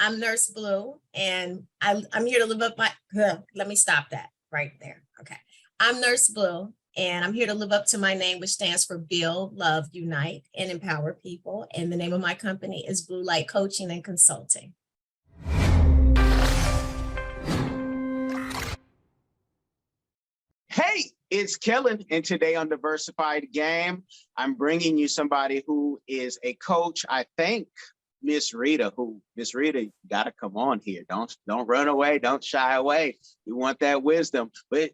I'm Nurse Blue, and I'm here to live up my, let me stop that right there. Okay. I'm Nurse Blue, and I'm here to live up to my name, which stands for Build, Love, Unite, and Empower People. And the name of my company is Blue Light Coaching and Consulting. Hey, it's Kellen, and today on Diversified Game, I'm bringing you somebody who is a coach. I think Miss Rita, you gotta come on here. Don't run away, don't shy away. We want that wisdom. But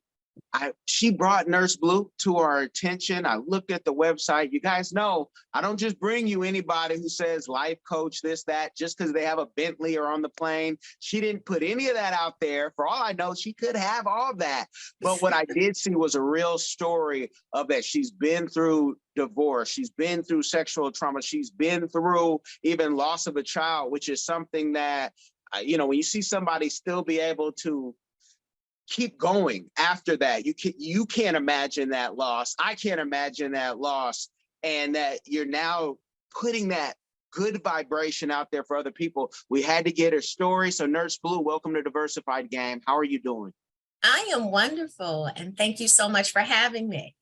she brought Nurse Blue to our attention. I looked at the website. You guys know I don't just bring you anybody who says life coach, this, that, just because they have a Bentley or on the plane. She didn't put any of that out there. For all I know, she could have all that. But what I did see was a real story of that. She's been through divorce. She's been through sexual trauma. She's been through even loss of a child, which is something that, when you see somebody still be able to keep going after that, you can't imagine that loss. I can't imagine that loss, and that you're now putting that good vibration out there for other people. We had to get her story. So Nurse Blue, welcome to Diversified Game. How are you doing? I am wonderful, and thank you so much for having me.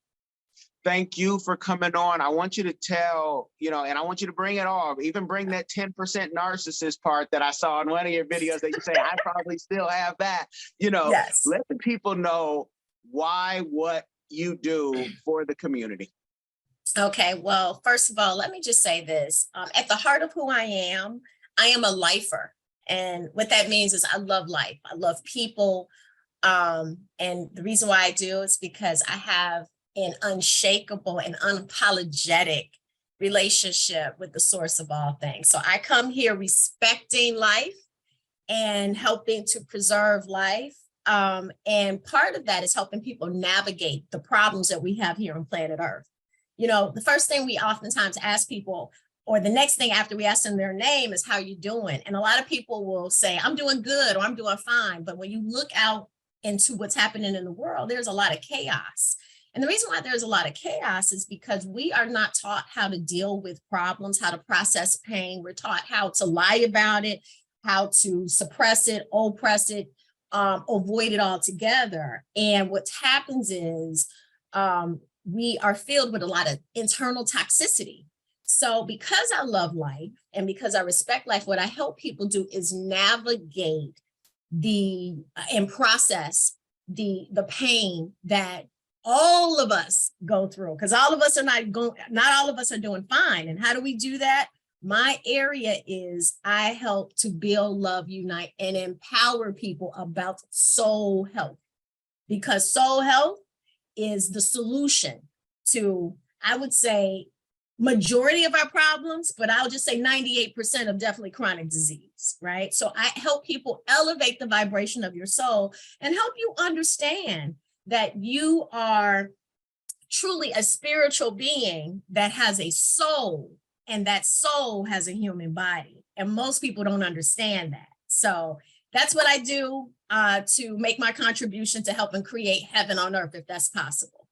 Thank you for coming on. I want you to tell, and I want you to bring it all, even bring that 10% narcissist part that I saw in one of your videos that you say, I probably still have that. Yes. Let the people know what you do for the community. Okay, well, first of all, let me just say this. At the heart of who I am a lifer. And what that means is I love life. I love people. And the reason why I do is because I have an unshakable and unapologetic relationship with the source of all things. So I come here respecting life and helping to preserve life. And part of that is helping people navigate the problems that we have here on planet Earth. The first thing we oftentimes ask people, or the next thing after we ask them their name, is how you doing? And a lot of people will say, I'm doing good, or I'm doing fine. But when you look out into what's happening in the world, there's a lot of chaos. And the reason why there's a lot of chaos is because we are not taught how to deal with problems, how to process pain. We're taught how to lie about it, how to suppress it, oppress it, avoid it altogether. And what happens is we are filled with a lot of internal toxicity. So because I love life and because I respect life, what I help people do is navigate and process the pain that all of us go through, because all of us are not all of us are doing fine. And how do we do that? My area is I help to build, love, unite, and empower people about soul health, because soul health is the solution to, I would say, majority of our problems, but I'll just say 98% of definitely chronic disease, right? So I help people elevate the vibration of your soul and help you understand that you are truly a spiritual being that has a soul, and that soul has a human body. And most people don't understand that. So that's what I do to make my contribution to helping create heaven on earth, if that's possible.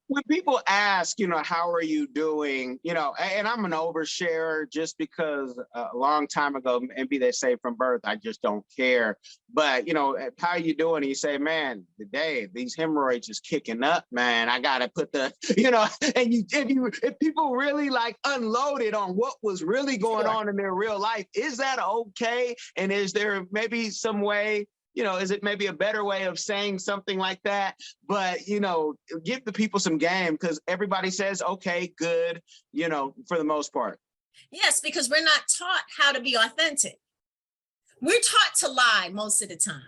When people ask, how are you doing, and I'm an oversharer just because a long time ago, maybe they say from birth, I just don't care. But, how are you doing? And you say, man, today these hemorrhoids is kicking up, man. I got to put and if people really unloaded on what was really going on in their real life, is that okay? And is there maybe some way, is it maybe a better way of saying something like that? But, give the people some game, because everybody says, okay, good, for the most part. Yes, because we're not taught how to be authentic. We're taught to lie most of the time,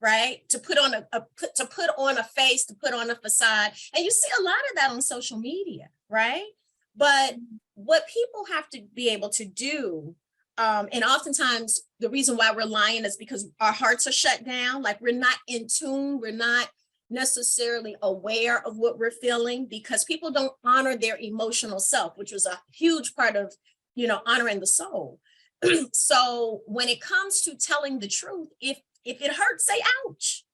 right? To put on a face, to put on a facade. And you see a lot of that on social media, right? But what people have to be able to do, and oftentimes the reason why we're lying is because our hearts are shut down. Like, we're not in tune. We're not necessarily aware of what we're feeling, because people don't honor their emotional self, which was a huge part of, honoring the soul. So when it comes to telling the truth, if it hurts, say ouch.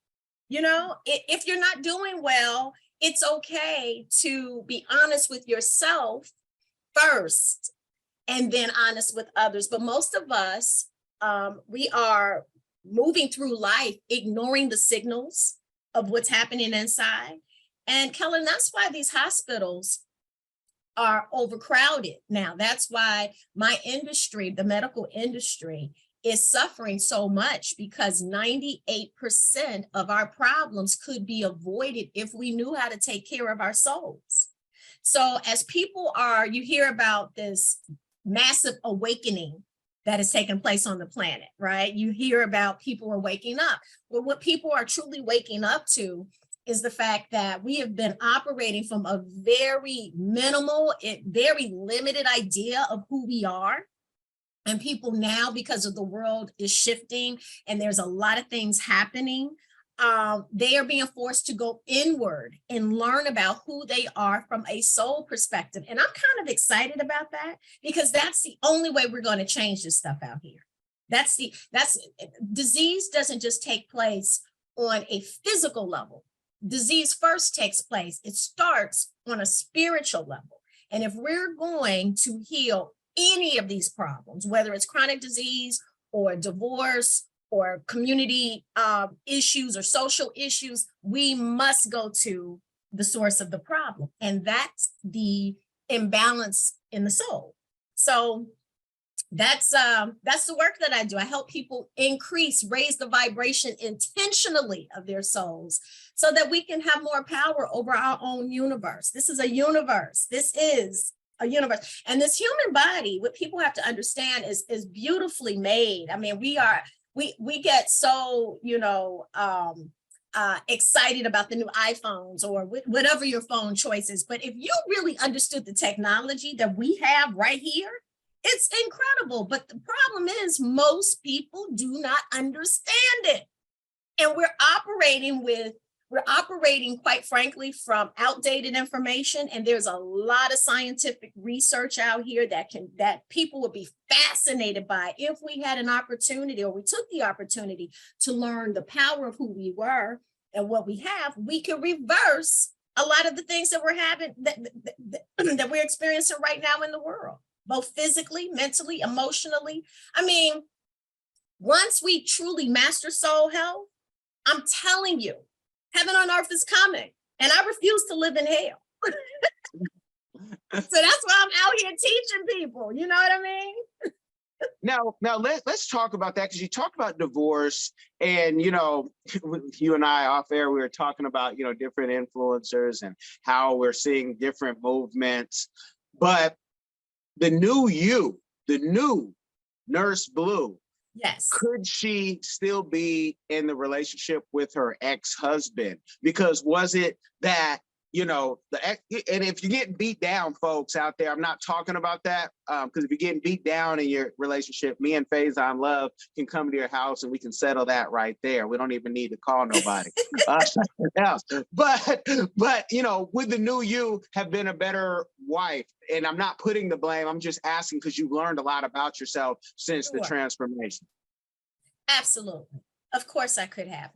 If you're not doing well, it's okay to be honest with yourself first and then honest with others. But most of us we are moving through life, ignoring the signals of what's happening inside. And Kellen, that's why these hospitals are overcrowded now. That's why my industry, the medical industry, is suffering so much, because 98% of our problems could be avoided if we knew how to take care of our souls. So as people are, you hear about this massive awakening that has taken place on the planet, right? You hear about people are waking up. Well, what people are truly waking up to is the fact that we have been operating from a very minimal, very limited idea of who we are. And people now, because of the world is shifting and there's a lot of things happening, they are being forced to go inward and learn about who they are from a soul perspective. And I'm kind of excited about that, because that's the only way we're going to change this stuff out here. Disease doesn't just take place on a physical level. Disease first takes place. It starts on a spiritual level. And if we're going to heal any of these problems, whether it's chronic disease or divorce or community issues or social issues, we must go to the source of the problem. And that's the imbalance in the soul. So that's the work that I do. I help people raise the vibration intentionally of their souls, so that we can have more power over our own universe. This is a universe. This is a universe. And this human body, what people have to understand is beautifully made. I mean, we get so, excited about the new iPhones or whatever your phone choice is. But if you really understood the technology that we have right here, it's incredible. But the problem is most people do not understand it. And we're operating, quite frankly, from outdated information. And there's a lot of scientific research out here that people would be fascinated by if we had an opportunity, or we took the opportunity to learn the power of who we were and what we have. We could reverse a lot of the things that we're having, that we're experiencing right now in the world, both physically, mentally, emotionally. I mean, once we truly master soul health, I'm telling you, heaven on earth is coming, and I refuse to live in hell. So that's why I'm out here teaching people. You know what I mean? Now let's talk about that, because you talked about divorce, and you and I off air, we were talking about different influencers and how we're seeing different movements. But the new Nurse Blue, yes, could she still be in the relationship with her ex-husband? Because was it that and if you're getting beat down, folks out there, I'm not talking about that, because if you're getting beat down in your relationship, me and Faison Love can come to your house and we can settle that right there. We don't even need to call nobody else. But would the new you have been a better wife? And I'm not putting the blame. I'm just asking because you learned a lot about yourself since the transformation. Absolutely. Of course I could have.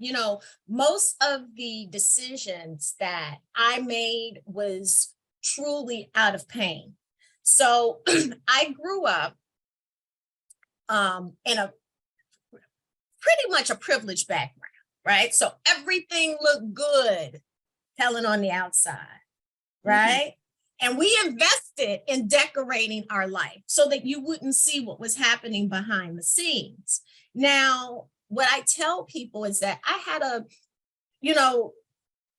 Most of the decisions that I made was truly out of pain. So I grew up in a pretty much a privileged background, right? So everything looked good, telling on the outside, right? Mm-hmm. And we invested in decorating our life so that you wouldn't see what was happening behind the scenes. Now, what I tell people is that I had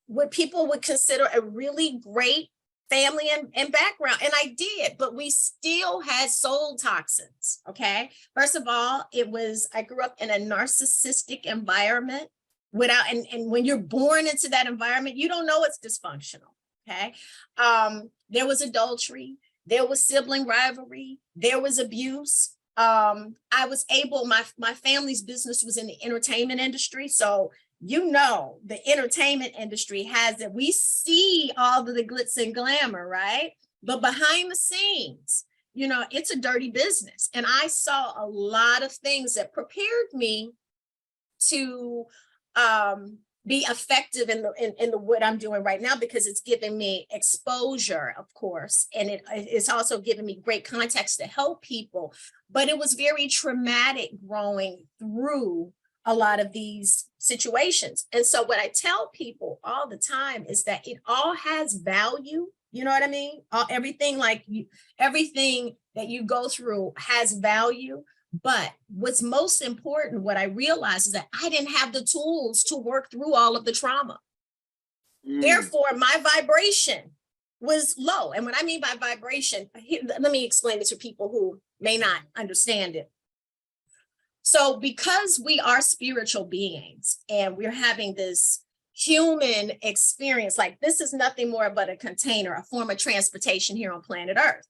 what people would consider a really great family and background. And I did, but we still had soul toxins. Okay. First of all, I grew up in a narcissistic environment and when you're born into that environment, you don't know it's dysfunctional. Okay. There was adultery, there was sibling rivalry, there was abuse. I was able, my family's business was in the entertainment industry. So, the entertainment industry has it. We see all of the glitz and glamour, right? But behind the scenes, it's a dirty business. And I saw a lot of things that prepared me to be effective in the what I'm doing right now, because it's giving me exposure, of course, and it's also giving me great context to help people. But it was very traumatic growing through a lot of these situations. And so what I tell people all the time is that it all has value. You know what I mean? Everything that you go through has value. But what's most important, what I realized, is that I didn't have the tools to work through all of the trauma. Therefore, my vibration was low. And what I mean by vibration, let me explain it to people who may not understand it. So because we are spiritual beings and we're having this human experience, like this is nothing more but a container, a form of transportation here on planet Earth.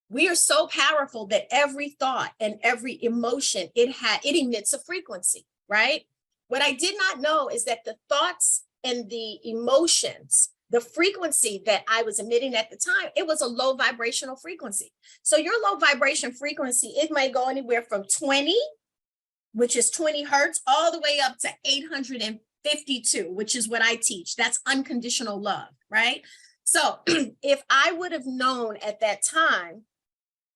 We are so powerful that every thought and every emotion, it emits a frequency, right? What I did not know is that the thoughts and the emotions, the frequency that I was emitting at the time, it was a low vibrational frequency. So your low vibration frequency, it may go anywhere from 20, which is 20 hertz, all the way up to 852, which is what I teach. That's unconditional love, right? So if I would have known at that time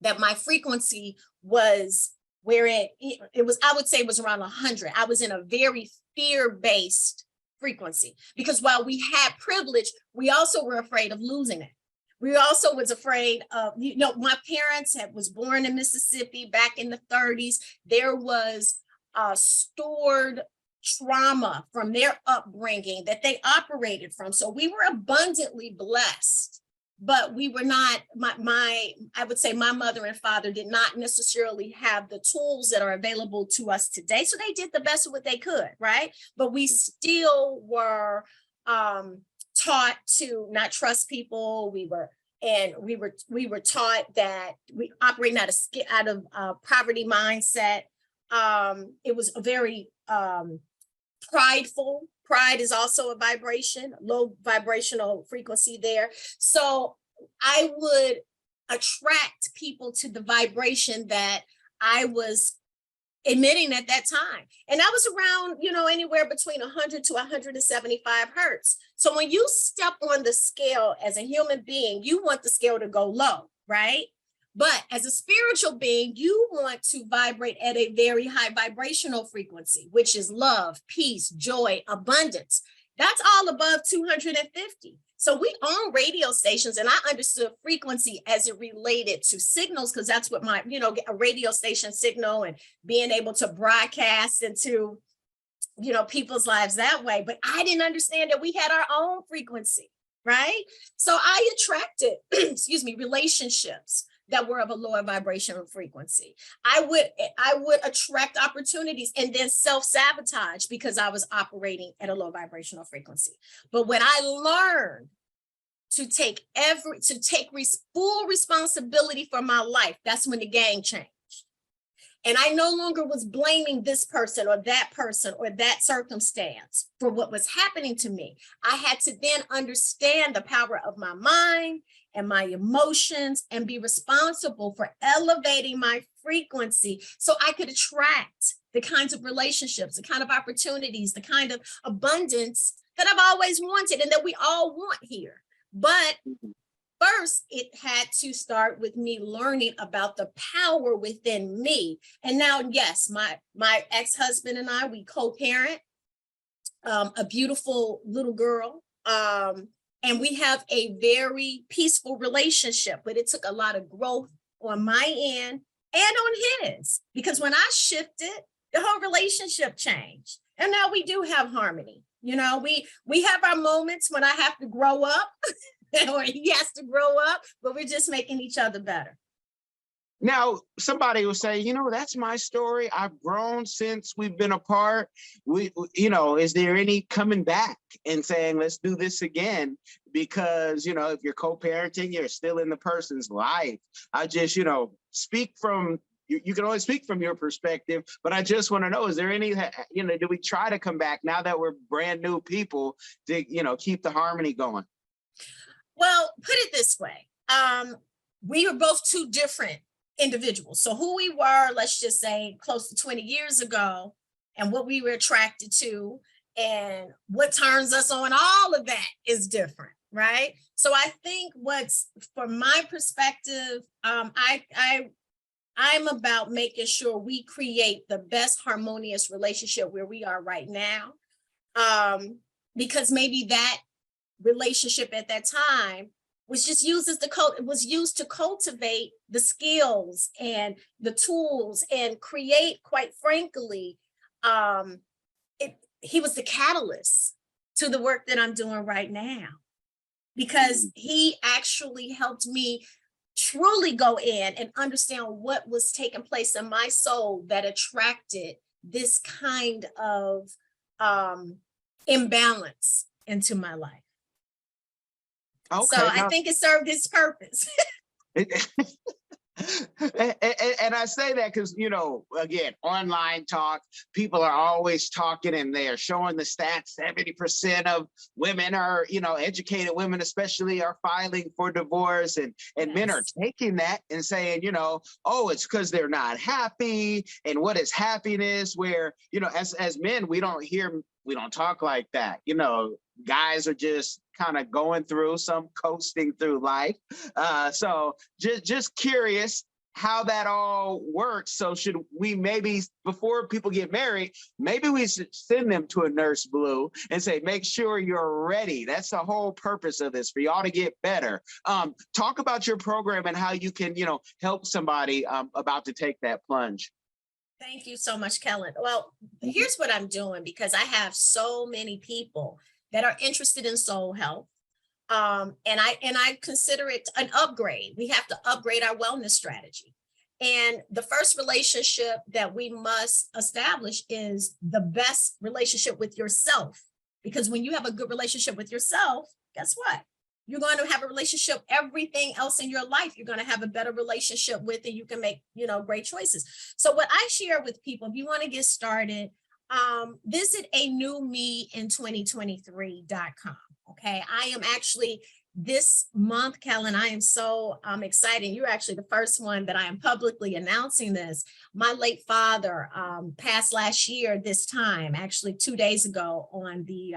that my frequency was where it was, I would say it was around 100. I was in a very fear-based frequency, because while we had privilege, we also were afraid of losing it. We also was afraid of, my parents was born in Mississippi back in the 30s. There was stored trauma from their upbringing that they operated from. So we were abundantly blessed, but we were not, I would say my mother and father did not necessarily have the tools that are available to us today. So they did the best of what they could, right? But we still were taught to not trust people. We were taught that we operate out of poverty mindset. It was a very prideful. Pride is also a vibration, low vibrational frequency there. So I would attract people to the vibration that I was emitting at that time. And that was around, anywhere between 100 to 175 hertz. So when you step on the scale as a human being, you want the scale to go low, right? But as a spiritual being, you want to vibrate at a very high vibrational frequency, which is love, peace, joy, abundance. That's all above 250. So we own radio stations, and I understood frequency as it related to signals, because that's what a radio station signal and being able to broadcast into, people's lives that way. But I didn't understand that we had our own frequency, right? So I attracted, relationships that were of a lower vibrational frequency. I would attract opportunities and then self-sabotage because I was operating at a low vibrational frequency. But when I learned to take full responsibility for my life, that's when the game changed. And I no longer was blaming this person or that circumstance for what was happening to me. I had to then understand the power of my mind and my emotions and be responsible for elevating my frequency so I could attract the kinds of relationships, the kind of opportunities, the kind of abundance that I've always wanted and that we all want here. But first, it had to start with me learning about the power within me. And now, yes, my ex-husband and I, we co-parent a beautiful little girl. And we have a very peaceful relationship, but it took a lot of growth on my end and on his, because when I shifted, the whole relationship changed. And now we do have harmony. We have our moments when I have to grow up or he has to grow up, but we're just making each other better. Now, somebody will say, that's my story. I've grown since we've been apart. Is there any coming back and saying, let's do this again? Because, if you're co-parenting, you're still in the person's life. I just, speak from, you can only speak from your perspective, but I just want to know, is there any, do we try to come back now that we're brand new people to, keep the harmony going? Well, put it this way. We were both two different individuals. So who we were, let's just say close to 20 years ago, and what we were attracted to and what turns us on, all of that is different, right? So I think what's, from my perspective, I'm about making sure we create the best harmonious relationship where we are right now. Because maybe that relationship at that time was just used as it was used to cultivate the skills and the tools and create, quite frankly, he was the catalyst to the work that I'm doing right now, because he actually helped me truly go in and understand what was taking place in my soul that attracted this kind of imbalance into my life. Okay, so I think it served its purpose. And I say that because, again, online talk, people are always talking and they are showing the stats. 70% of women are, educated women especially, are filing for divorce, and men are taking that and saying, oh, it's because they're not happy. And what is happiness? Where, as men, we don't talk like that. Guys are just kind of going through, some coasting through life. So just curious how that all works. So should we maybe, before people get married, maybe we should send them to a Nurse Blue and say, make sure you're ready. That's the whole purpose of this, for y'all to get better. Talk about your program and how you can, help somebody about to take that plunge. Thank you so much, Kellen. Well, here's what I'm doing, because I have so many people that are interested in soul health. And I consider it an upgrade. We have to upgrade our wellness strategy. And the first relationship that we must establish is the best relationship with yourself. Because when you have a good relationship with yourself, guess what? You're going to have a relationship, everything else in your life, you're going to have a better relationship with, and you can make, great choices. So what I share with people, if you want to get started, visit a new me in 2023.com. Okay. I am actually, this month, Kellen, I am so excited. You're actually the first one that I am publicly announcing this. My late father passed last year this time, actually 2 days ago, on the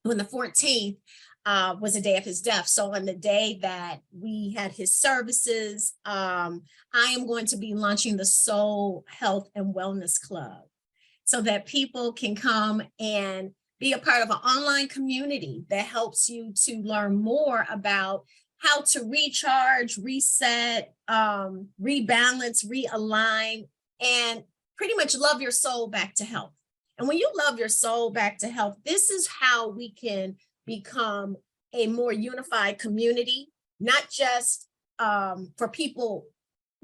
14th. Was the day of his death. So on the day that we had his services, I am going to be launching the Soul Health and Wellness Club, so that people can come and be a part of an online community that helps you to learn more about how to recharge, reset, rebalance, realign, and pretty much love your soul back to health. And when you love your soul back to health, this is how we can become a more unified community, not just for people,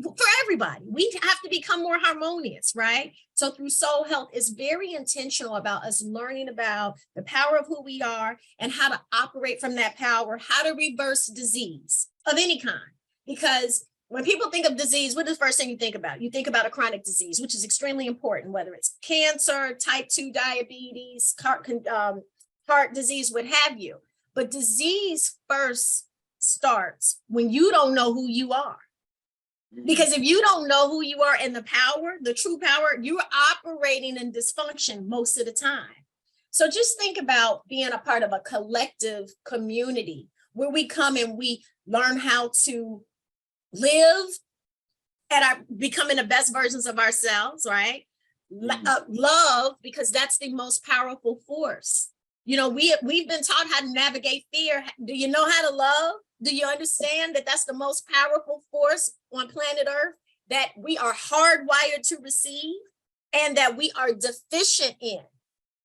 for everybody. We have to become more harmonious, right? So through Soul Health, is very intentional about us learning about the power of who we are and how to operate from that power, how to reverse disease of any kind. Because when people think of disease, what is the first thing you think about? You think about a chronic disease, which is extremely important, whether it's cancer, type 2 diabetes, heart disease, what have you. But disease first starts when you don't know who you are. Because if you don't know who you are and the power, the true power, you're operating in dysfunction most of the time. So just think about being a part of a collective community where we come and we learn how to live at our becoming the best versions of ourselves, right? Love, because that's the most powerful force. We've been taught how to navigate fear. Do you know how to love? Do you understand that that's the most powerful force on planet Earth that we are hardwired to receive and that we are deficient in?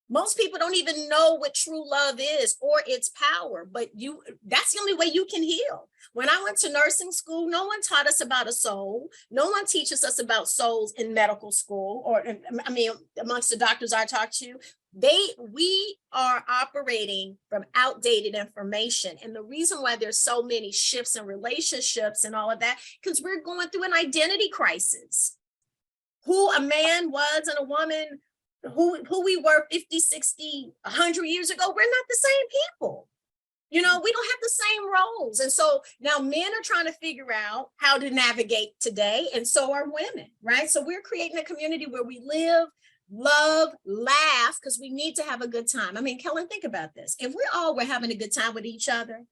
Most people don't even know what true love is or its power, but that's the only way you can heal. When I went to nursing school, no one taught us about a soul. No one teaches us about souls in medical school, or amongst the doctors I talk to. We are operating from outdated information. And the reason why there's so many shifts in relationships and all of that, because we're going through an identity crisis. Who a man was and a woman, who we were 50, 60, 100 years ago, we're not the same people. We don't have the same roles. And so now men are trying to figure out how to navigate today, and so are women, right? So we're creating a community where we live love, laugh, because we need to have a good time. I mean, Kellen, think about this. If we all were having a good time with each other,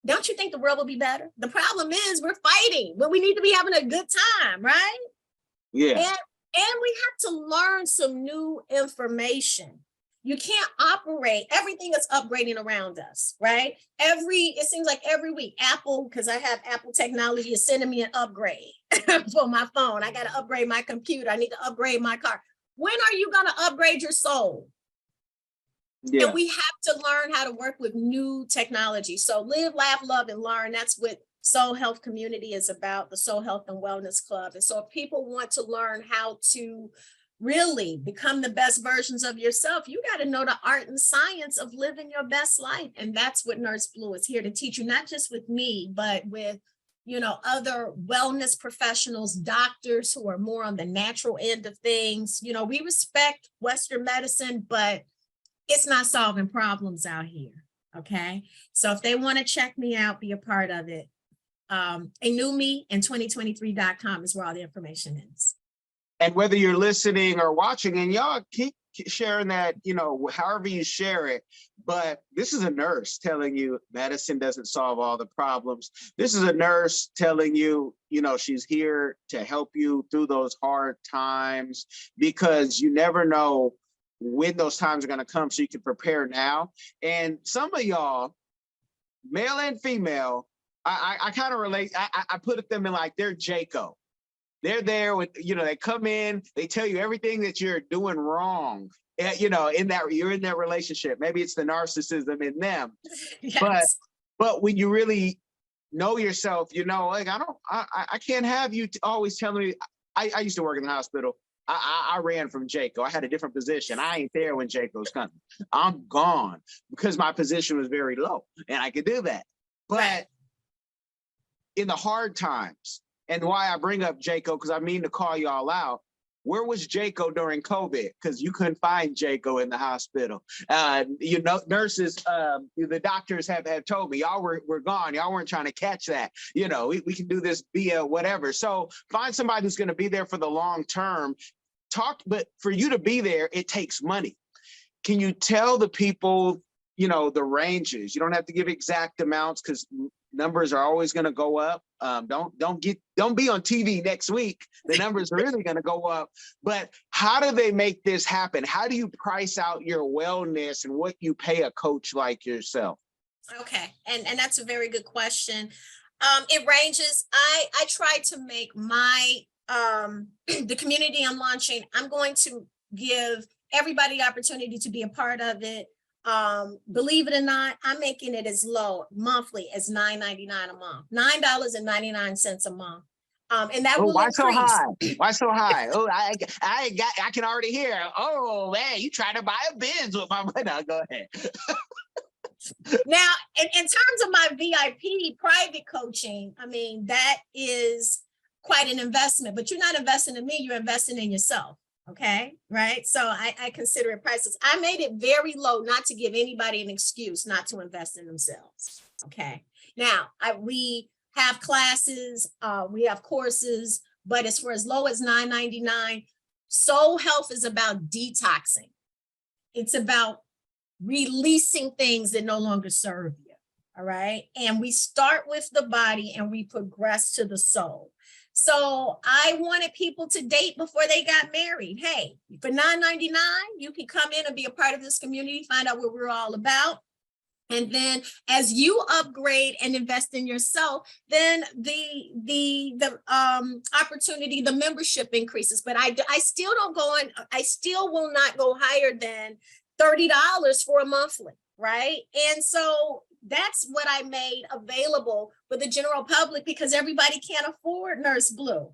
don't you think the world would be better? The problem is we're fighting, but we need to be having a good time, right? Yeah. And we have to learn some new information. You can't operate, everything is upgrading around us, right? It seems like every week, Apple, because I have Apple technology, is sending me an upgrade for my phone. I got to upgrade my computer. I need to upgrade my car. When are you going to upgrade your soul? Yeah. And we have to learn how to work with new technology. So live, laugh, love, and learn. That's what Soul Health Community is about, the Soul Health and Wellness Club. And so if people want to learn how to really become the best versions of yourself, you got to know the art and science of living your best life. And that's what Nurse Blue is here to teach you, not just with me, but with, other wellness professionals, doctors who are more on the natural end of things. We respect Western medicine, but it's not solving problems out here. Okay. So if they want to check me out, be a part of it. A new me in 2023.com is where all the information is. And whether you're listening or watching, and y'all keep sharing that, however you share it, but this is a nurse telling you medicine doesn't solve all the problems. This is a nurse telling you, she's here to help you through those hard times, because you never know when those times are going to come, so you can prepare now. And some of y'all, male and female, I kind of relate. I put them in like they're Jaco. They're there with, they come in, they tell you everything that you're doing wrong. In that you're in that relationship. Maybe it's the narcissism in them. Yes. But when you really know yourself, like I can't have you always telling me. I used to work in the hospital. I ran from Jaco. I had a different position. I ain't there when Jaco's coming. I'm gone because my position was very low and I could do that. But in the hard times, and why I bring up Jaco, because I mean to call y'all out, where was Jaco during COVID? Because you couldn't find Jaco in the hospital. Nurses, the doctors have told me, y'all were gone. Y'all weren't trying to catch that. We can do this via whatever. So find somebody who's going to be there for the long term. But for you to be there, it takes money. Can you tell the people, the ranges? You don't have to give exact amounts because numbers are always going to go up. Don't be on TV next week. The numbers are really going to go up. But how do they make this happen? How do you price out your wellness and what you pay a coach like yourself? Okay, and that's a very good question. It ranges. I try to make my the community I'm launching. I'm going to give everybody the opportunity to be a part of it. Believe it or not, I'm making it as low monthly as $9.99 a month, $9.99 a month. And that will why increase. So high? Why so high? Oh, I can already hear. Oh man, you try to buy a Benz with my money. Now go ahead. Now, in terms of my VIP private coaching, I mean, that is quite an investment, but you're not investing in me, you're investing in yourself. Okay, right? So I consider it priceless. I made it very low, not to give anybody an excuse not to invest in themselves. Okay. Now, we have classes, we have courses, but it's for as low as $9.99. Soul Health is about detoxing. It's about releasing things that no longer serve you. All right. And we start with the body and we progress to the soul. So I wanted people to date before they got married. Hey, for $9.99, you can come in and be a part of this community, find out what we're all about. And then as you upgrade and invest in yourself, then the opportunity, the membership increases. But I still don't go on, I still will not go higher than $30 for a monthly, right? And so that's what I made available for the general public because everybody can't afford Nurse Blue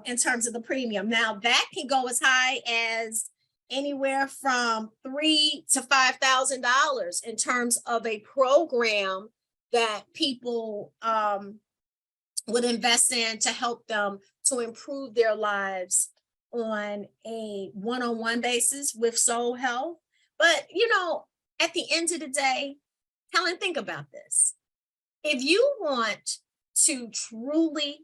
in terms of the premium. Now that can go as high as anywhere from $3,000 to $5,000 in terms of a program that people would invest in to help them to improve their lives on a one-on-one basis with Soul Health. But, at the end of the day, Helen, think about this. If you want to truly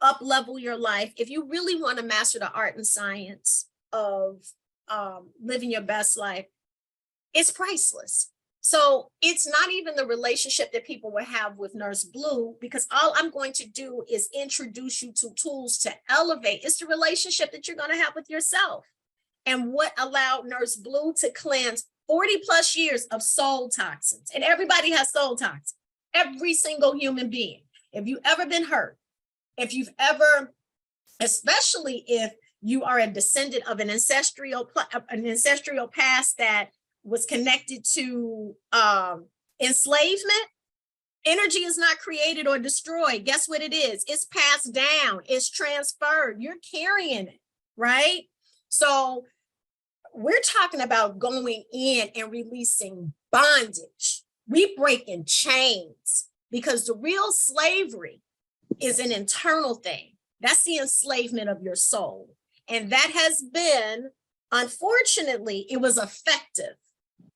up-level your life, if you really want to master the art and science of living your best life is priceless. So it's not even the relationship that people will have with Nurse Blue, because all I'm going to do is introduce you to tools to elevate. It's the relationship that you're going to have with yourself. And what allowed Nurse Blue to cleanse 40 plus years of soul toxins. And everybody has soul toxins, every single human being. If you've ever been hurt, if you've ever, especially if you are a descendant of an ancestral past that was connected to enslavement, energy is not created or destroyed. Guess what it is? It's passed down, it's transferred. You're carrying it, right? So we're talking about going in and releasing bondage. We breaking chains, because the real slavery is an internal thing. That's the enslavement of your soul. And that has been, unfortunately, it was effective.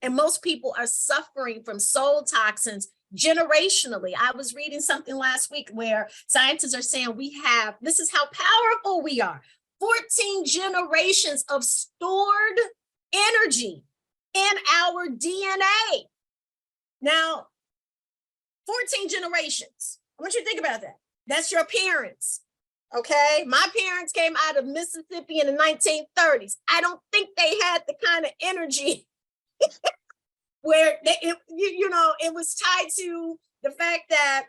And most people are suffering from soul toxins generationally. I was reading something last week where scientists are saying this is how powerful we are. 14 generations of stored energy in our DNA. Now, 14 generations. I want you to think about that. That's your parents. Okay. My parents came out of Mississippi in the 1930s. I don't think they had the kind of energy where it was tied to the fact that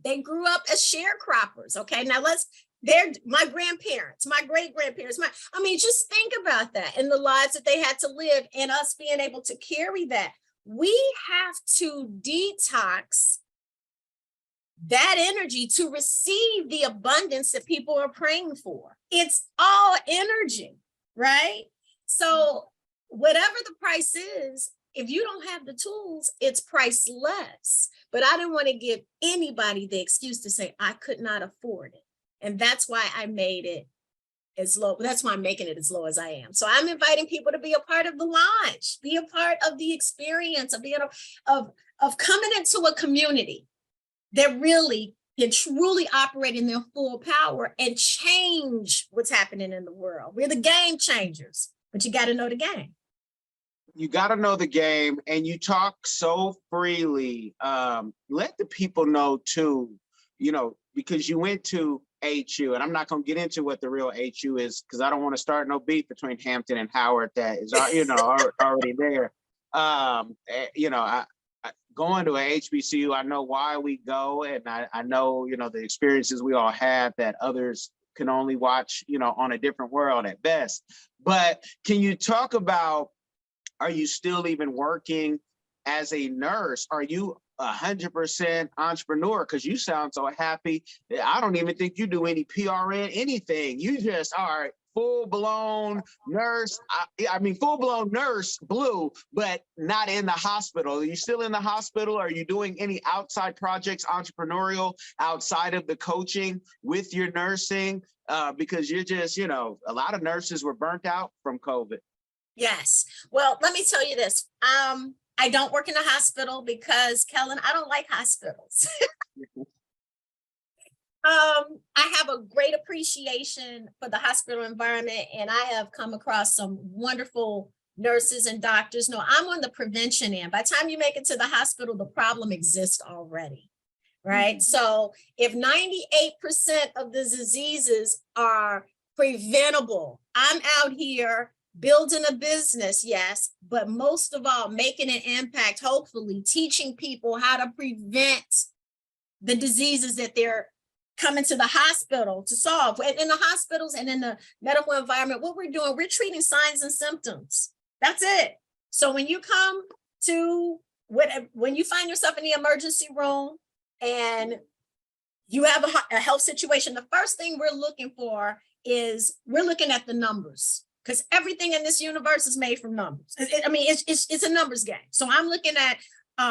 they grew up as sharecroppers. Okay. Now they're my grandparents, my great-grandparents, just think about that and the lives that they had to live, and us being able to carry that. We have to detox that energy to receive the abundance that people are praying for. It's all energy, right? So whatever the price is, if you don't have the tools, it's priceless. But I didn't want to give anybody the excuse to say, I could not afford it. And that's why I made it as low. That's why I'm making it as low as I am. So I'm inviting people to be a part of the launch, be a part of the experience of being of coming into a community that really can truly operate in their full power and change what's happening in the world. We're the game changers, but you got to know the game. You got to know the game, and you talk so freely. Let the people know too, because you went to HU, and I'm not going to get into what the real HU is, because I don't want to start no beef between Hampton and Howard that is, already there. Going to a HBCU, I know why we go, and I know, the experiences we all have that others can only watch, on a different world at best. But can you talk about, are you still even working as a nurse? Are you 100% entrepreneur? Because you sound so happy. I don't even think you do any PRN, anything. You just are full-blown nurse. Full-blown Nurse Blue, but not in the hospital. Are you still in the hospital? Are you doing any outside projects, entrepreneurial, outside of the coaching with your nursing? Because you're just, a lot of nurses were burnt out from COVID. Yes. Well, let me tell you this. I don't work in a hospital because, Kellen, I don't like hospitals. I have a great appreciation for the hospital environment, and I have come across some wonderful nurses and doctors. No, I'm on the prevention end. By the time you make it to the hospital, the problem exists already, right? Mm-hmm. So if 98% of the diseases are preventable, I'm out here building a business, yes, but most of all, making an impact, hopefully teaching people how to prevent the diseases that they're coming to the hospital to solve. In the hospitals and in the medical environment, what we're doing, we're treating signs and symptoms. That's it. So when you come to, when you find yourself in the emergency room and you have a health situation, the first thing we're looking for is we're looking at the numbers. Because everything in this universe is made from numbers. It's a numbers game. So I'm looking at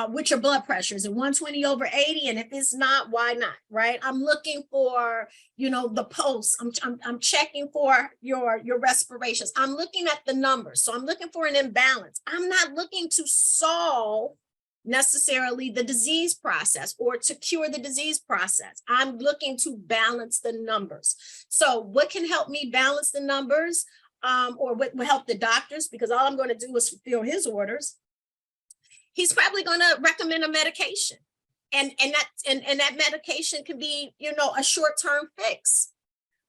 what your blood pressure is, at 120 over 80, and if it's not, why not, right? I'm looking for, the pulse. I'm checking for your respirations. I'm looking at the numbers. So I'm looking for an imbalance. I'm not looking to solve necessarily the disease process or to cure the disease process. I'm looking to balance the numbers. So what can help me balance the numbers or what will help the doctors, because all I'm going to do is fulfill his orders, he's probably going to recommend a medication. And that medication can be, a short-term fix.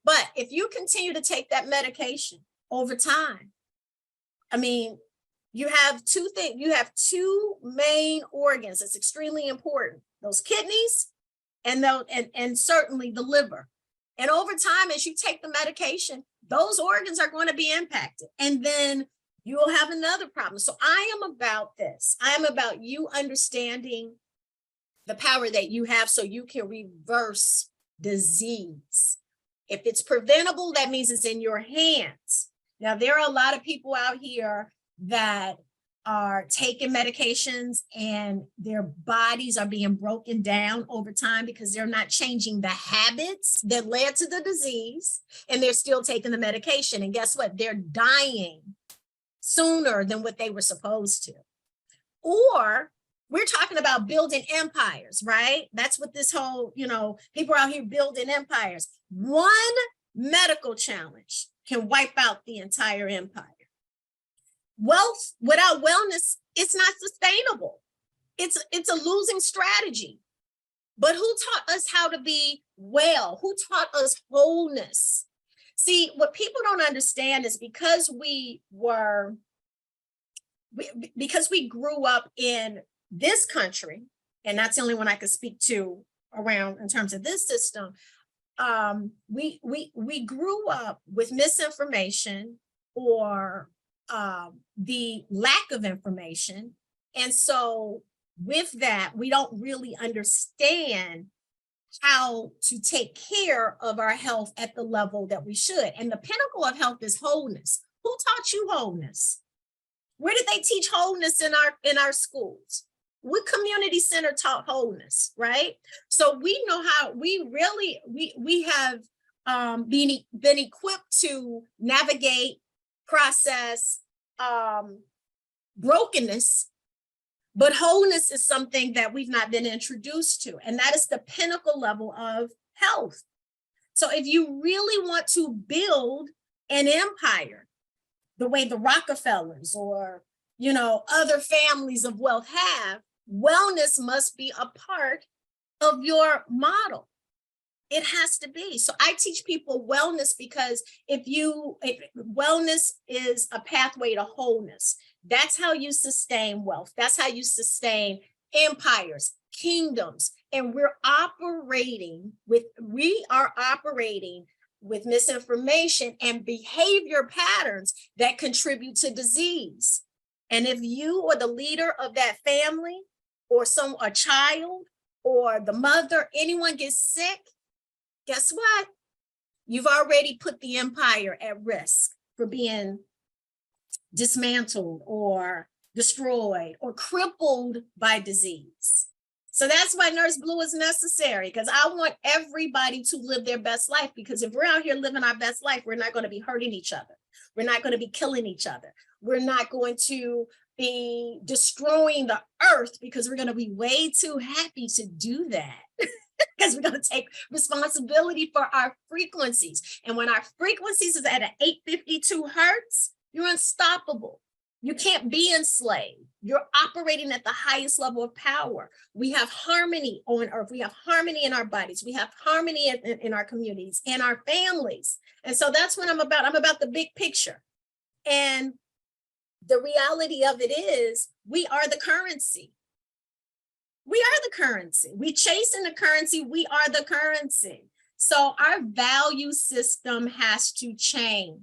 But if you continue to take that medication over time, I mean, you have two things. You have two main organs that's extremely important: those kidneys and certainly the liver. And over time, as you take the medication, those organs are going to be impacted. And then you will have another problem. So I am about this. I am about you understanding the power that you have so you can reverse disease. If it's preventable, that means it's in your hands. Now, there are a lot of people out here that are taking medications and their bodies are being broken down over time because they're not changing the habits that led to the disease, and they're still taking the medication. And guess what? They're dying sooner than what they were supposed to. Or we're talking about building empires, right? That's what this whole, people are out here building empires. One medical challenge can wipe out the entire empire. Wealth without wellness, it's not sustainable. It's a losing strategy. But who taught us how to be well? Who taught us wholeness? See, what people don't understand is because we grew up in this country, and that's the only one I could speak to around in terms of this system. We grew up with misinformation or the lack of information. And so with that, we don't really understand how to take care of our health at the level that we should. And the pinnacle of health is wholeness. Who taught you wholeness? Where did they teach wholeness in our schools? What community center taught wholeness, right? So we know how we have been equipped to navigate, process brokenness, but wholeness is something that we've not been introduced to, and that is the pinnacle level of health. So if you really want to build an empire the way the Rockefellers or other families of wealth have, wellness must be a part of your model. It has to be. So I teach people wellness because wellness is a pathway to wholeness. That's how you sustain wealth. That's how you sustain empires, kingdoms. And we are operating with misinformation and behavior patterns that contribute to disease. And if you or the leader of that family or a child or the mother, anyone gets sick, guess what? You've already put the empire at risk for being dismantled or destroyed or crippled by disease. So that's why Nurse Blue is necessary, because I want everybody to live their best life, because if we're out here living our best life, we're not going to be hurting each other. We're not going to be killing each other. We're not going to be destroying the earth, because we're going to be way too happy to do that. Because we're going to take responsibility for our frequencies. And when our frequencies is at an 852 hertz, you're unstoppable. You can't be enslaved. You're operating at the highest level of power. We have harmony on earth. We have harmony in our bodies. We have harmony in our communities and our families. And so that's what I'm about. I'm about the big picture. And the reality of it is we are the currency. We are the currency. We chasing the currency. We are the currency. So our value system has to change.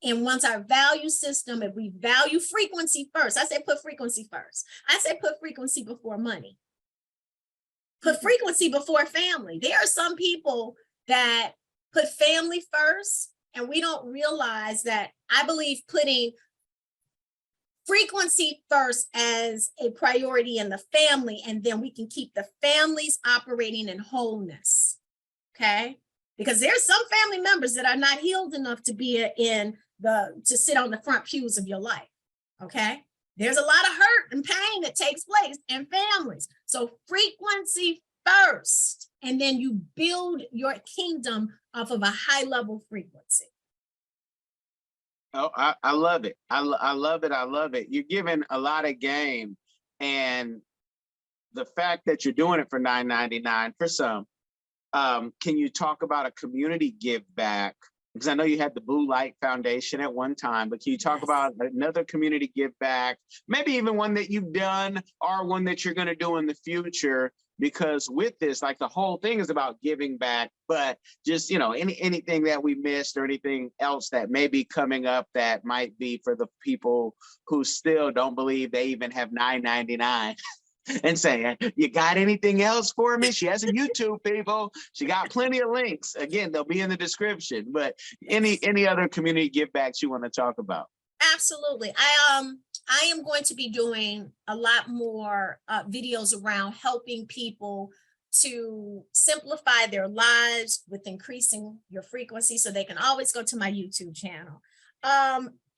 And once our value system, if we value frequency first, I say put frequency first. I say put frequency before money. Put frequency before family. There are some people that put family first, and we don't realize that. I believe putting frequency first as a priority in the family, and then we can keep the families operating in wholeness, okay? Because there's some family members that are not healed enough to be to sit on the front pews of your life, okay? There's a lot of hurt and pain that takes place in families. So frequency first, and then you build your kingdom off of a high level frequency. Oh, I love it. I love it. I love it. You're giving a lot of game, and the fact that you're doing it for $9.99 for some. Can you talk about a community give back? Because I know you had the Blue Light Foundation at one time, but can you talk Yes. about another community give back? Maybe even one that you've done or one that you're going to do in the future. Because with this, like the whole thing is about giving back, but just, anything that we missed or anything else that may be coming up that might be for the people who still don't believe they even have $9.99 and saying, "You got anything else for me?" She has a YouTube, people. She got plenty of links. Again, they'll be in the description. But Yes. any other community give backs you want to talk about? Absolutely. I am going to be doing a lot more videos around helping people to simplify their lives with increasing your frequency, so they can always go to my YouTube channel.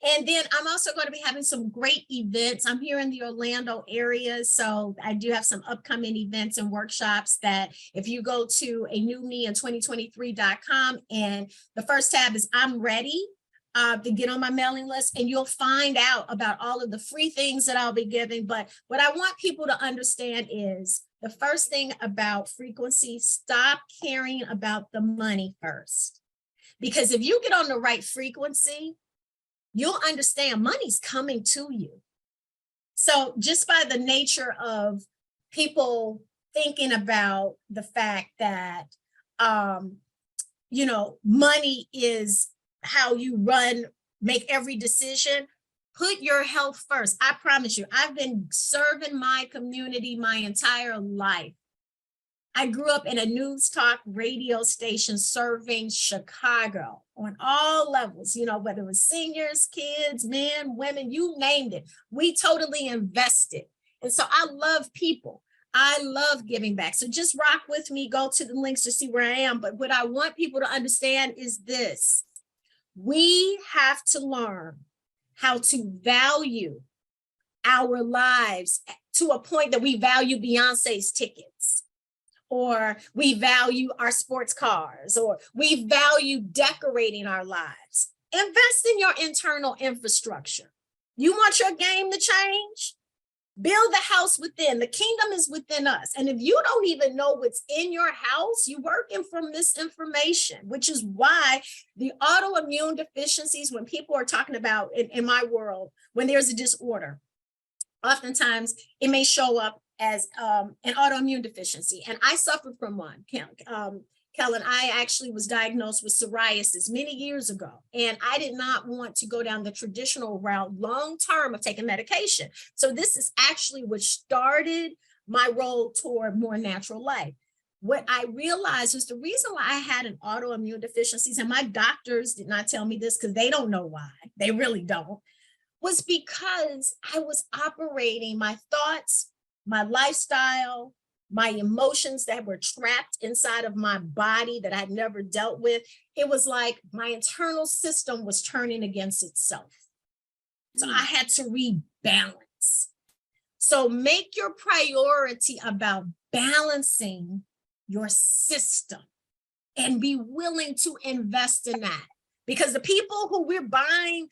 And then I'm also going to be having some great events. I'm here in the Orlando area, so I do have some upcoming events and workshops that if you go to a new me in 2023.com, and the first tab is I'm ready, to get on my mailing list, and you'll find out about all of the free things that I'll be giving. But what I want people to understand is the first thing about frequency: stop caring about the money first. Because if you get on the right frequency, you'll understand money's coming to you. So just by the nature of people thinking about the fact that, money is how you make every decision, put your health first. I promise you, I've been serving my community my entire life. I grew up in a news talk radio station serving Chicago on all levels, whether it was seniors, kids, men, women, you named it. We totally invested. And so I love people. I love giving back. So just rock with me, go to the links to see where I am. But what I want people to understand is this: we have to learn how to value our lives to a point that we value Beyonce's tickets, or we value our sports cars, or we value decorating our lives. Invest in your internal infrastructure. You want your game to change? Build the house within. The kingdom is within us. And if you don't even know what's in your house, you're working from misinformation, which is why the autoimmune deficiencies, when people are talking about in my world, when there's a disorder, oftentimes it may show up as an autoimmune deficiency. And I suffered from one. Kellen, I actually was diagnosed with psoriasis many years ago, and I did not want to go down the traditional route long term of taking medication. So this is actually what started my road toward more natural life. What I realized was the reason why I had an autoimmune deficiencies, and my doctors did not tell me this because they don't know why, they really don't, was because I was operating my thoughts, my lifestyle, my emotions that were trapped inside of my body that I'd never dealt with. It was like my internal system was turning against itself. So I had to rebalance. So make your priority about balancing your system and be willing to invest in that. Because the people who we're buying,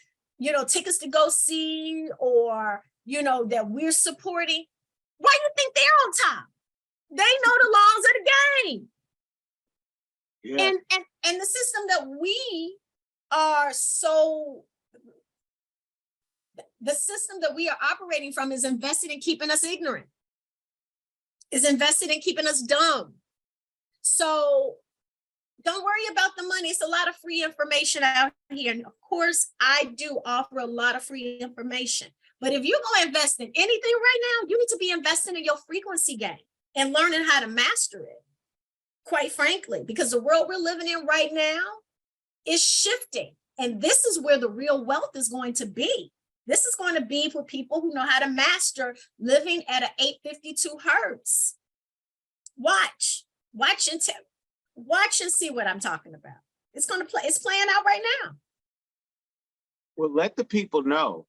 tickets to go see, or, that we're supporting, why do you think they're on top? They know the laws of the game. Yeah. And the system that we are the system that we are operating from is invested in keeping us ignorant, is invested in keeping us dumb. So don't worry about the money. It's a lot of free information out here. And of course, I do offer a lot of free information. But if you're going to invest in anything right now, you need to be investing in your frequency game and learning how to master it, quite frankly, because the world we're living in right now is shifting. And this is where the real wealth is going to be. This is going to be for people who know how to master living at an 852 hertz. Watch and see what I'm talking about. It's playing out right now. Well, let the people know.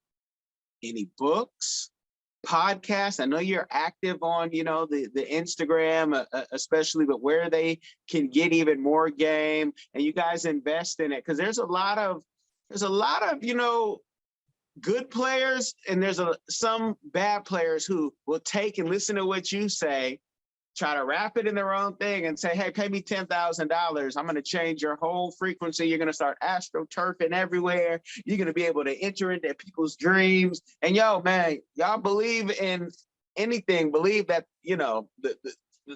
Any books, podcasts? I know you're active on, the Instagram, especially, but where they can get even more game and you guys invest in it. Because there's a lot of there's a lot of, good players, and there's some bad players who will take and listen to what you say, try to wrap it in their own thing and say, hey, pay me $10,000. I'm going to change your whole frequency. You're going to start astroturfing everywhere. You're going to be able to enter into people's dreams. And man, y'all believe in anything, believe that,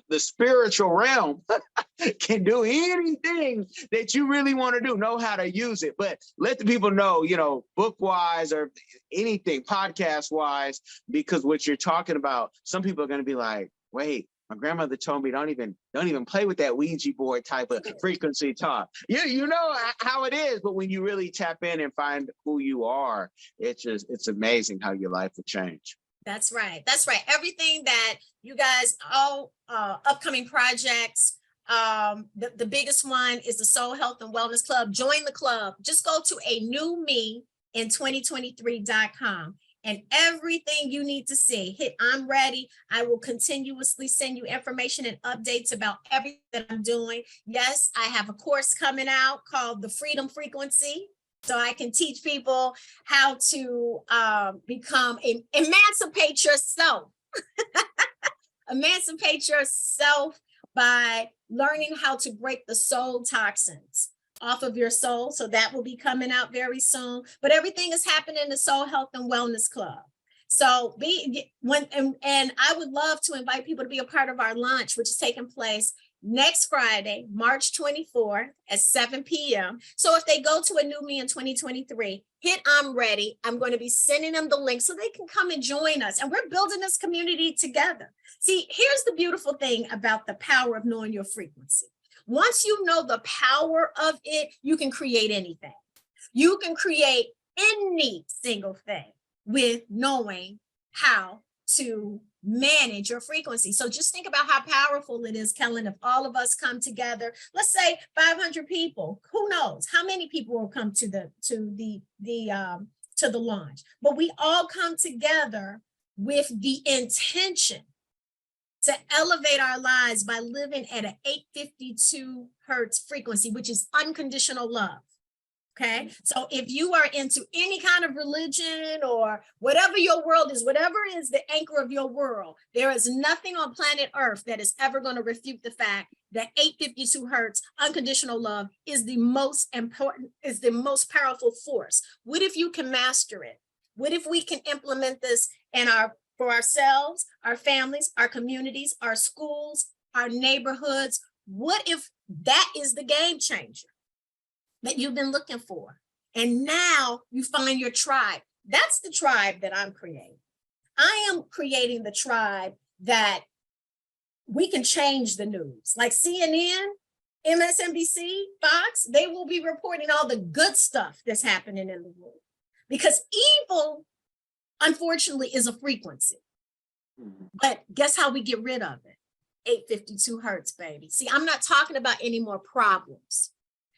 the spiritual realm can do anything that you really want to do, know how to use it. But let the people know, book wise or anything, podcast wise, because what you're talking about, some people are going to be like, wait, my grandmother told me don't even play with that Ouija board type of frequency talk. You know how it is, but when you really tap in and find who you are, it's amazing how your life will change. That's right. That's right. Everything that you guys, all upcoming projects, the biggest one is the Soul Health and Wellness Club. Join the club. Just go to a new me in 2023.com. And everything you need to see, hit I'm ready. I will continuously send you information and updates about everything that I'm doing. Yes, I have a course coming out called The Freedom Frequency. So I can teach people how to emancipate yourself. Emancipate yourself by learning how to break the soul toxins off of your soul. So that will be coming out very soon. But everything is happening in the Soul Health and Wellness Club. So and I would love to invite people to be a part of our launch, which is taking place next Friday, March 24th at 7 p.m. So if they go to a new me in 2023, hit I'm ready. I'm going to be sending them the link so they can come and join us. And we're building this community together. See, here's the beautiful thing about the power of knowing your frequency. Once you know the power of it, you can create anything. You can create any single thing with knowing how to manage your frequency. So just think about how powerful it is, Kellen, if all of us come together. Let's say 500 people. Who knows how many people will come to the launch? But we all come together with the intention to elevate our lives by living at an 852 hertz frequency, which is unconditional love. Okay, so if you are into any kind of religion or whatever your world is, whatever is the anchor of your world, there is nothing on planet Earth that is ever going to refute the fact that 852 hertz unconditional love is the most important, is the most powerful force. What if you can master it? What if we can implement this for ourselves, our families, our communities, our schools, our neighborhoods? What if that is the game changer that you've been looking for? And now you find your tribe. That's the tribe that I'm creating. I am creating the tribe that we can change the news. Like CNN, MSNBC, Fox, they will be reporting all the good stuff that's happening in the world. Because evil, unfortunately, is a frequency. But guess how we get rid of it? 852 hertz, baby. See, I'm not talking about any more problems.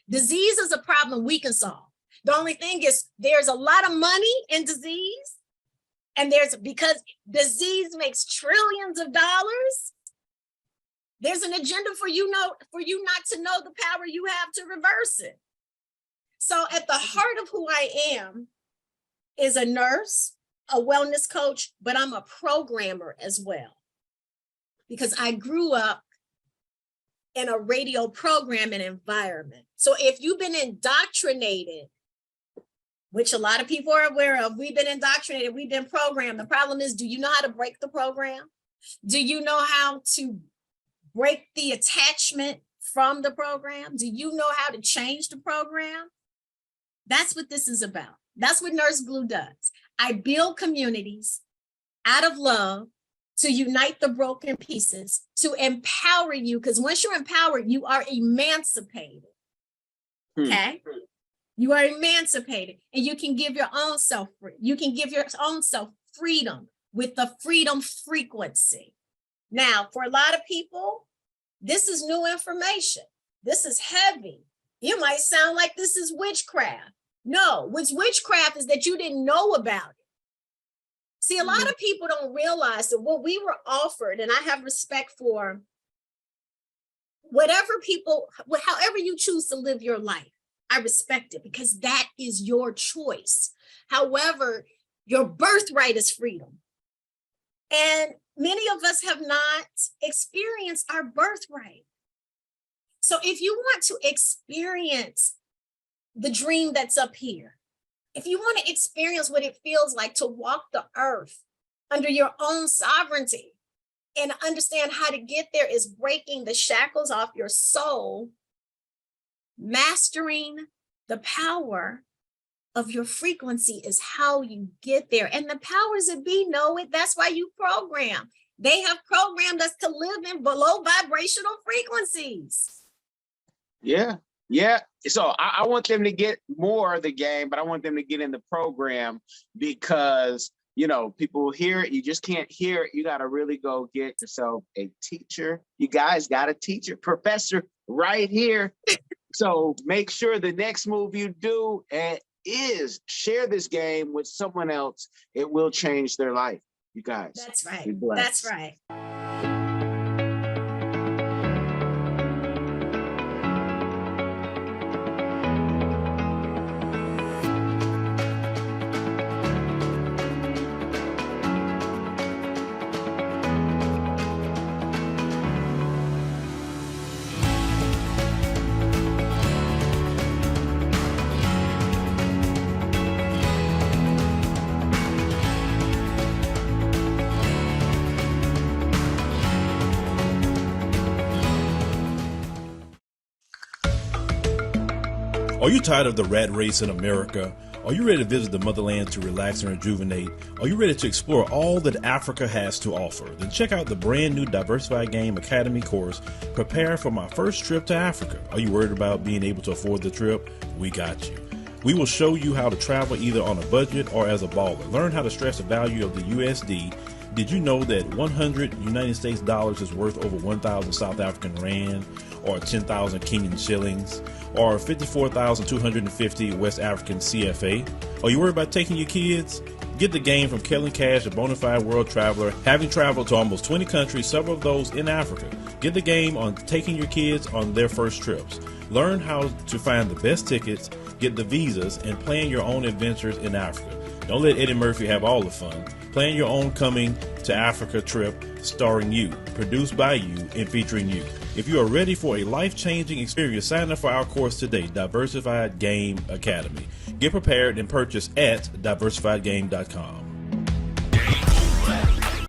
Disease is a problem we can solve. The only thing is there's a lot of money in disease, and because disease makes trillions of dollars, there's an agenda for you not to know the power you have to reverse it. So at the heart of who I am is a nurse, a wellness coach, but I'm a programmer as well, because I grew up in a radio programming environment. So if you've been indoctrinated, which a lot of people are aware of, we've been indoctrinated, we've been programmed. The problem is, do you know how to break the program? Do you know how to break the attachment from the program? Do you know how to change the program? That's what this is about. That's what Nurse Blue does. I build communities out of love to unite the broken pieces, to empower you, because once you're empowered, you are emancipated. Okay? You are emancipated, and you can give your own self freedom with the freedom frequency. Now, for a lot of people, this is new information. This is heavy. You might sound like this is witchcraft. No, what's witchcraft is that you didn't know about it. See, a lot of people don't realize that what we were offered, and I have respect for however you choose to live your life. I respect it because that is your choice. However, your birthright is freedom. And many of us have not experienced our birthright. So if you want to experience the dream that's up here, if you want to experience what it feels like to walk the earth under your own sovereignty and understand how to get there is breaking the shackles off your soul, mastering the power of your frequency is how you get there. And the powers that be know it. That's why you program. They have programmed us to live in below vibrational frequencies. Yeah. Yeah. So I want them to get more of the game, but I want them to get in the program because, you know, people hear it. You just can't hear it. You got to really go get yourself a teacher. You guys got a teacher, professor right here. So make sure the next move you do is share this game with someone else. It will change their life. You guys. That's right. That's right. Are you tired of the rat race in America? Are you ready to visit the motherland to relax and rejuvenate? Are you ready to explore all that Africa has to offer? Then check out the brand new Diversified Game Academy course, Prepare for My First Trip to Africa. Are you worried about being able to afford the trip? We got you. We will show you how to travel either on a budget or as a baller. Learn how to stretch the value of the USD. Did you know that 100 United States dollars is worth over 1,000 South African rand or 10,000 Kenyan shillings or 54,250 West African CFA? Are you worried about taking your kids? Get the game from Kellen Cash, a bona fide world traveler, having traveled to almost 20 countries, several of those in Africa. Get the game on taking your kids on their first trips. Learn how to find the best tickets, get the visas, and plan your own adventures in Africa. Don't let Eddie Murphy have all the fun. Plan your own coming to Africa trip starring you, produced by you, and featuring you. If you are ready for a life-changing experience, sign up for our course today, Diversified Game Academy. Get prepared and purchase at diversifiedgame.com.